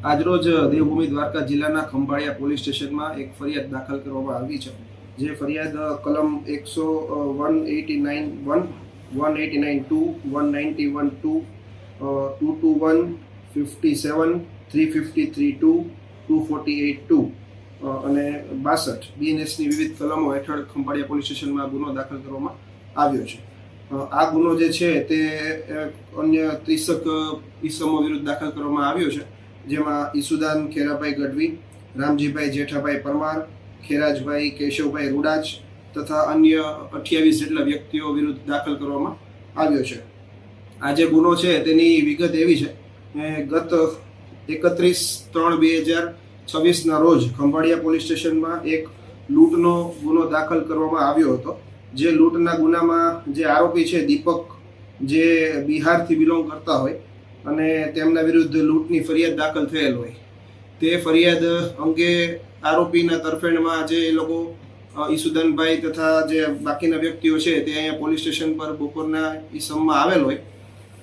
આજરોજ દેવભૂમિ દ્વારકા જિલ્લાના ખંભાળિયા પોલીસ સ્ટેશનમાં એક ફરિયાદ દાખલ કરવામાં આવી છે. જે ફરિયાદ કલમ 189(1), 189(2), 191(2), 221, 57, 353(2), 248(2) અને 62 BNSની વિવિધ કલમો હેઠળ ખંભાળિયા પોલીસ સ્ટેશનમાં ગુનો દાખલ કરવામાં આવ્યો છે. આ ગુનો જે છે તે અન્ય 30 ઈસમો વિરુદ્ધ દાખલ કરવામાં આવ્યો છે, જેમાં ઈસુદાન ખેરાભાઈ ગઢવી, રામજીભાઈ જેઠાભાઈ પરમાર, ખેરાજભાઈ કેશવભાઈ રૂડાજ તથા અન્ય 28 જેટલા વ્યક્તિઓ વિરુદ્ધ દાખલ કરવામાં આવ્યો છે. આ જે ગુનો છે તેની વિગત એવી છે કે ગત 31/3/2026ના રોજ ખંભાળિયા પોલીસ સ્ટેશનમાં એક લૂંટનો ગુનો દાખલ કરવામાં આવ્યો હતો. જે લૂંટના ગુનામાં જે આરોપી છે દીપક, જે બિહારથી બિલોંગ કરતા હોય અને તેમના વિરુદ્ધ લૂંટની ફરિયાદ દાખલ થયેલ હોય, તે ફરિયાદ અંગે આરોપીના તરફેણમાં જે એ લોકો ઈસુદાનભાઈ તથા જે બાકીના વ્યક્તિઓ છે તે અહીંયા પોલીસ સ્ટેશન પર બપોરના ઈસમમાં આવેલ હોય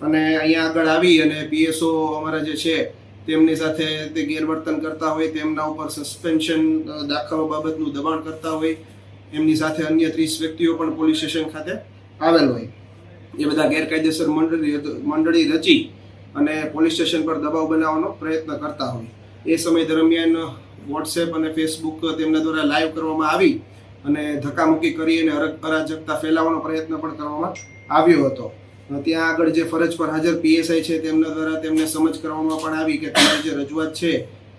અને અહીંયા આગળ આવી અને પીએસઓ અમારા જે છે તેમની સાથે તે ગેરવર્તન કરતા હોય, તેમના ઉપર સસ્પેન્શન દાખવવા બાબતનું દબાણ કરતા હોય, એમની સાથે અન્ય 30 વ્યક્તિઓ પણ પોલીસ સ્ટેશન ખાતે આવેલ હોય. એ બધા ગેરકાયદેસર મંડળી રચી અને પોલીસ સ્ટેશન પર દબાવ બનાવવાનો પ્રયત્ન કરતા હોય. એ સમય દરમિયાન વોટ્સએપ અને ફેસબુક તેમના દ્વારા લાઈવ કરવામાં આવી અને ધક્કામુક્કી કરી અને અરાજકતા ફેલાવવાનો પ્રયત્ન પણ કરવામાં આવ્યો હતો. ત્યાં આગળ જે ફરજ પર હાજર પીએસઆઈ છે તેમના દ્વારા તેમને સમજ કરવામાં પણ આવી કે તમારી જે રજૂઆત છે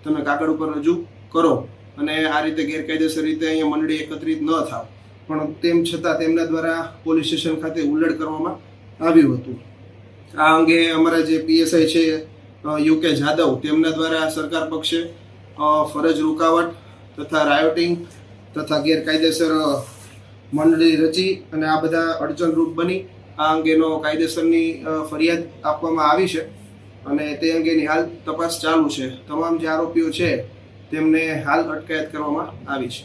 તમે કાગળ ઉપર રજૂ કરો અને આ રીતે ગેરકાયદેસર રીતે અહીંયા મંડળી એકત્રિત ન થાવ. પણ તેમ છતાં તેમના દ્વારા પોલીસ સ્ટેશન ખાતે ઉલ્લડ કરવામાં આવ્યું હતું. આ અંગે અમારા જે પીએસઆઈ છે યુકે જાદવ, તેમના દ્વારા સરકાર પક્ષે ફરજ રૂકાવટ તથા રાયોટિંગ તથા ગેરકાયદેસર મંડળી રચી અને આ બધા અડચણરૂપ બની આ અંગેનો કાયદેસરની ફરિયાદ આપવામાં આવી છે અને તે અંગેની હાલ તપાસ ચાલુ છે. તમામ જે આરોપીઓ છે તેમને હાલ અટકાયત કરવામાં આવી છે.